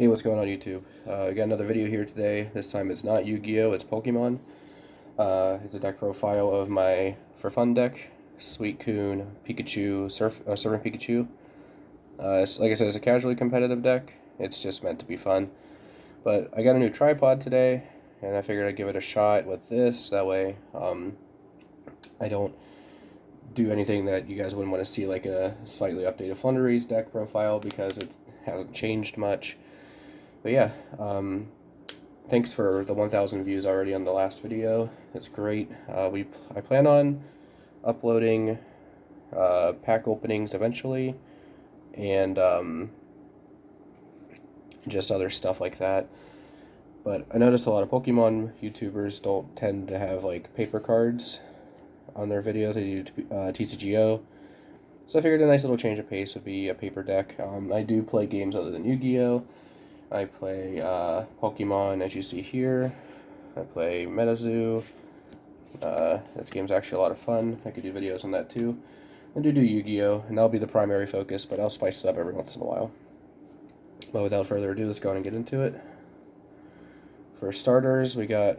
Hey, what's going on YouTube? I got another video here today. This time it's not Yu-Gi-Oh, it's Pokemon. It's a deck profile of my for fun deck, Suicune, Pikachu, Surfing Pikachu. Like I said, it's a casually competitive deck. It's just meant to be fun. But I got a new tripod today, and I figured I'd give it a shot with this. That way, I don't do anything that you guys wouldn't want to see, like a slightly updated Flunderies deck profile, because it hasn't changed much. But yeah, thanks for the 1,000 views already on the last video. It's great. I plan on uploading pack openings eventually, and just other stuff like that. But I notice a lot of Pokemon YouTubers don't tend to have like paper cards on their videos. They do TCGO. So I figured a nice little change of pace would be a paper deck. I do play games other than Yu-Gi-Oh! I play Pokemon, as you see here. I play MetaZoo. This game's actually a lot of fun. I could do videos on that too. I do Yu-Gi-Oh! And that'll be the primary focus, but I'll spice it up every once in a while. But without further ado, let's go on and get into it. For starters, we got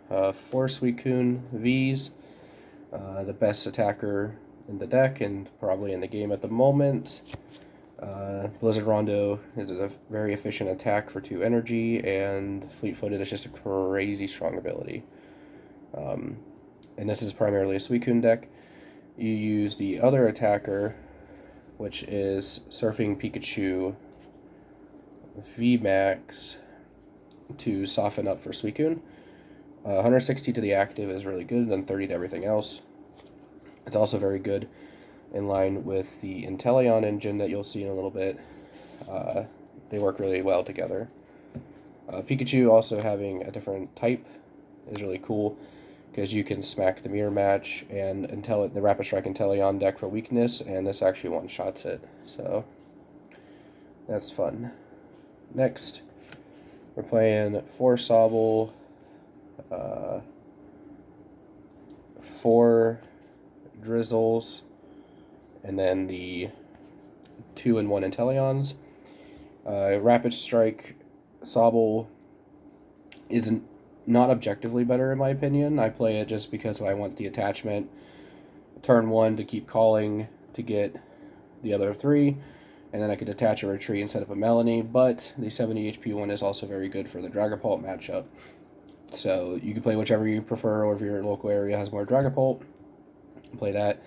4 Suicune Vs, the best attacker in the deck and probably in the game at the moment. Blizzard Rondo is a very efficient attack for 2 energy, and Fleet-Footed is just a crazy strong ability. And this is primarily a Suicune deck. You use the other attacker, which is Surfing Pikachu Vmax, to soften up for Suicune. 160 to the active is really good, and then 30 to everything else. It's also very good in line with the Inteleon engine that you'll see in a little bit. They work really well together. Pikachu also having a different type is really cool, because you can smack the Mirror Match and the Rapid Strike Inteleon deck for weakness, and this actually one-shots it, so that's fun. Next, we're playing 4 Sobble, 4 Drizzles, and then the 2-in-1 Inteleons. Rapid Strike Sobble is not objectively better in my opinion. I play it just because I want the attachment turn 1 to keep calling to get the other 3, and then I could attach a retreat instead of a Melanie, but the 70 HP one is also very good for the Dragapult matchup. So you can play whichever you prefer, or if your local area has more Dragapult, play that.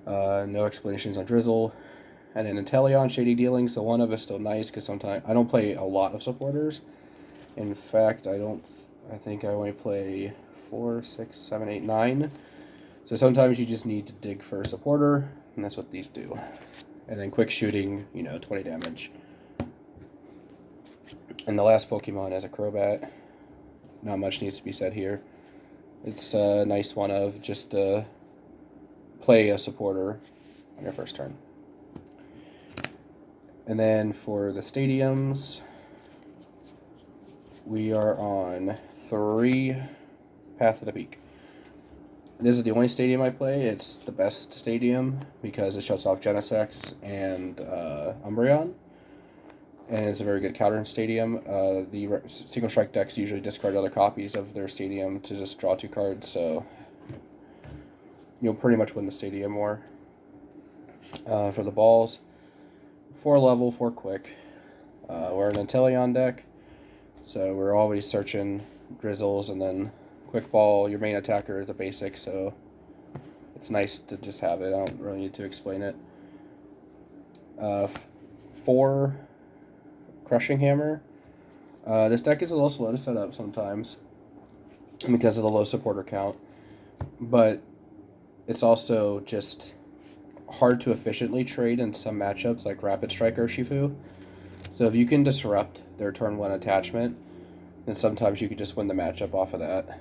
No explanations on Drizzle. And then Inteleon, Shady Dealings, so 1 of is still nice, because sometimes I don't play a lot of supporters. In fact, I think I only play 4, 6, 7, 8, 9. So sometimes you just need to dig for a supporter, and that's what these do. And then quick shooting, 20 damage. And the last Pokemon is a Crobat. Not much needs to be said here. It's a nice one of just play a supporter on your first turn. And then for the stadiums, we are on 3 Path of the Peak. This is the only stadium I play. It's the best stadium because it shuts off Genesect and Umbreon. And it's a very good counter stadium. The single strike decks usually discard other copies of their stadium to just draw 2 cards, so you'll pretty much win the stadium more. For the balls, 4 level, 4 quick. We're an Inteleon deck, so we're always searching Drizzles, and then Quick Ball, your main attacker, is a basic, so it's nice to just have it. I don't really need to explain it. 4 Crushing Hammer. This deck is a little slow to set up sometimes because of the low supporter count, but it's also just hard to efficiently trade in some matchups like Rapid Strike or Shifu. So if you can disrupt their turn 1 attachment, then sometimes you can just win the matchup off of that.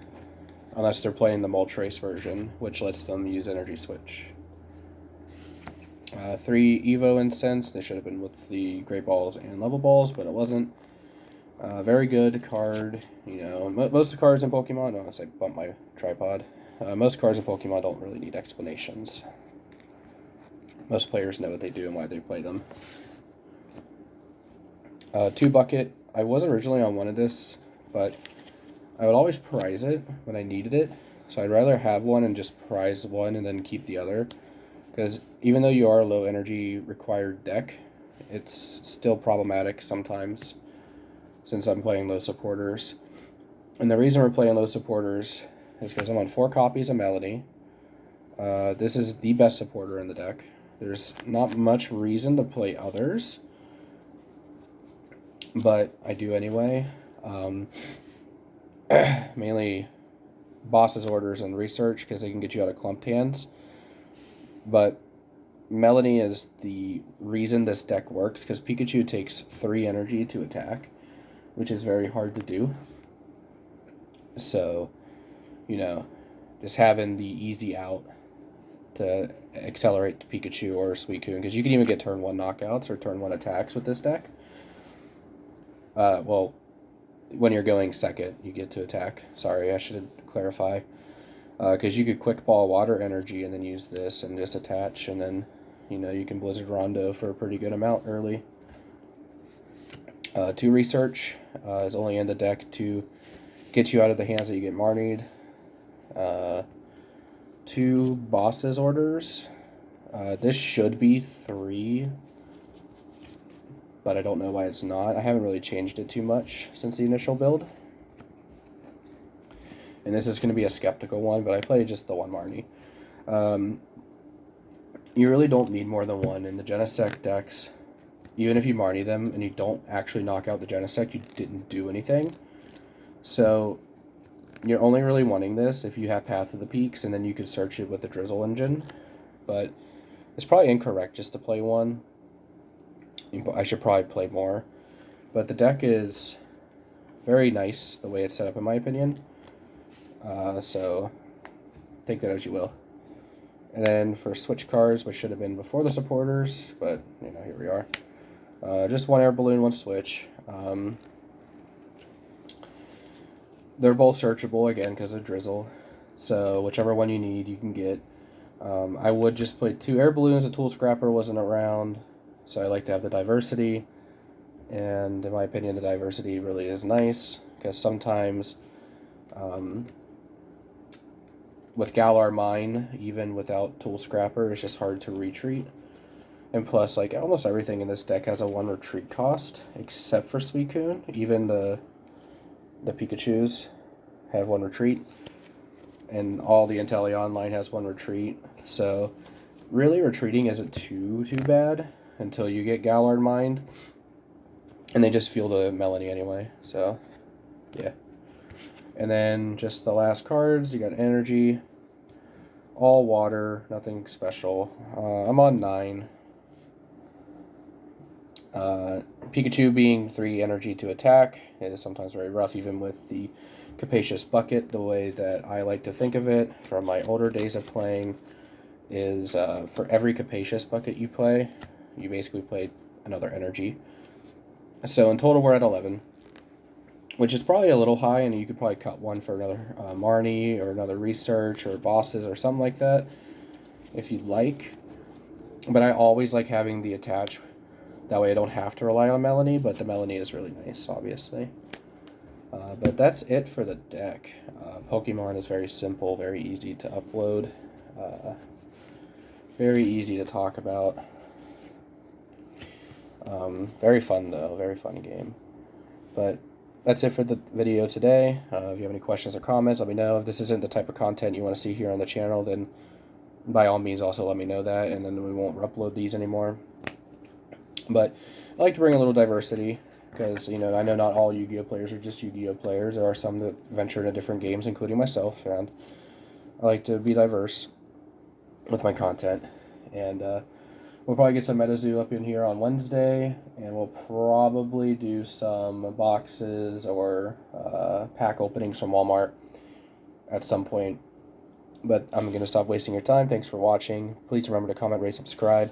Unless they're playing the Moltres version, which lets them use Energy Switch. 3 Evo Incense. They should have been with the Great Balls and Level Balls, but it wasn't. Very good card. Most of the cards in Pokemon, unless I bump my tripod, most cards in Pokemon don't really need explanations. Most players know what they do and why they play them. 2 Bucket. I was originally on one of this, but I would always prize it when I needed it. So I'd rather have one and just prize one and then keep the other. Because even though you are a low energy required deck, it's still problematic sometimes since I'm playing low supporters. And the reason we're playing low supporters is because I'm on 4 copies of Melody. This is the best supporter in the deck. There's not much reason to play others, but I do anyway. Mainly Boss's Orders and Research because they can get you out of clumped hands. But Melody is the reason this deck works because Pikachu takes 3 energy to attack, which is very hard to do. So, you know, just having the easy out to accelerate to Pikachu or Suicune, because you can even get turn 1 knockouts or turn 1 attacks with this deck. Well, when you're going second, you get to attack. Sorry, I should clarify. Because you could quick ball water energy and then use this and just attach, and then, you know, you can Blizzard Rondo for a pretty good amount early. 2 Research is only in the deck to get you out of the hands that you get Marnied. 2 Boss's Orders. This should be 3, but I don't know why it's not. I haven't really changed it too much since the initial build. And this is going to be a skeptical one, but I play just the 1 Marnie. You really don't need more than 1 in the Genesect decks. Even if you Marnie them and you don't actually knock out the Genesect, you didn't do anything. So you're only really wanting this if you have Path of the Peaks, and then you could search it with the Drizzle engine. But it's probably incorrect just to play 1. I should probably play more. But the deck is very nice the way it's set up, in my opinion. So take that as you will. And then for switch cards, which should have been before the supporters, but you know, here we are. Just 1 air balloon, 1 switch. They're both searchable again because of Drizzle. So whichever one you need, you can get. I would just play 2 air balloons. A Tool Scrapper wasn't around, so I like to have the diversity. And in my opinion, the diversity really is nice because sometimes with Galar Mine, even without Tool Scrapper, it's just hard to retreat. And plus, like, almost everything in this deck has a 1 retreat cost, except for Suicune. Even the Pikachus have 1 retreat. And all the Inteleon line has 1 retreat. So, really, retreating isn't too bad until you get Galar Mined. And they just feel the Melody anyway, so, yeah. And then just the last cards, you got Energy, all water, nothing special. I'm on 9. Pikachu being 3 energy to attack, it is sometimes very rough, even with the Capacious Bucket. The way that I like to think of it from my older days of playing is for every Capacious Bucket you play, you basically play another energy. So in total we're at 11. Which is probably a little high, and you could probably cut 1 for another Marnie or another Research or Bosses or something like that, if you'd like. But I always like having the attach. That way I don't have to rely on Melanie, but the Melanie is really nice, obviously. But that's it for the deck. Pokemon is very simple, very easy to upload. Very easy to talk about. Very fun, though. Very fun game. But that's it for the video today. If you have any questions or comments, let me know. If this isn't the type of content you want to see here on the channel, then by all means also let me know that, and then we won't upload these anymore. But I like to bring a little diversity, because, you know, I know not all Yu-Gi-Oh! Players are just Yu-Gi-Oh! Players. There are some that venture into different games, including myself, and I like to be diverse with my content. And we'll probably get some MetaZoo up in here on Wednesday, and we'll probably do some boxes or pack openings from Walmart at some point. But I'm going to stop wasting your time. Thanks for watching. Please remember to comment, rate, subscribe.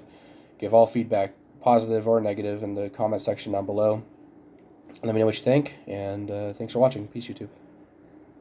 Give all feedback, positive or negative, in the comment section down below. Let me know what you think, and thanks for watching. Peace, YouTube.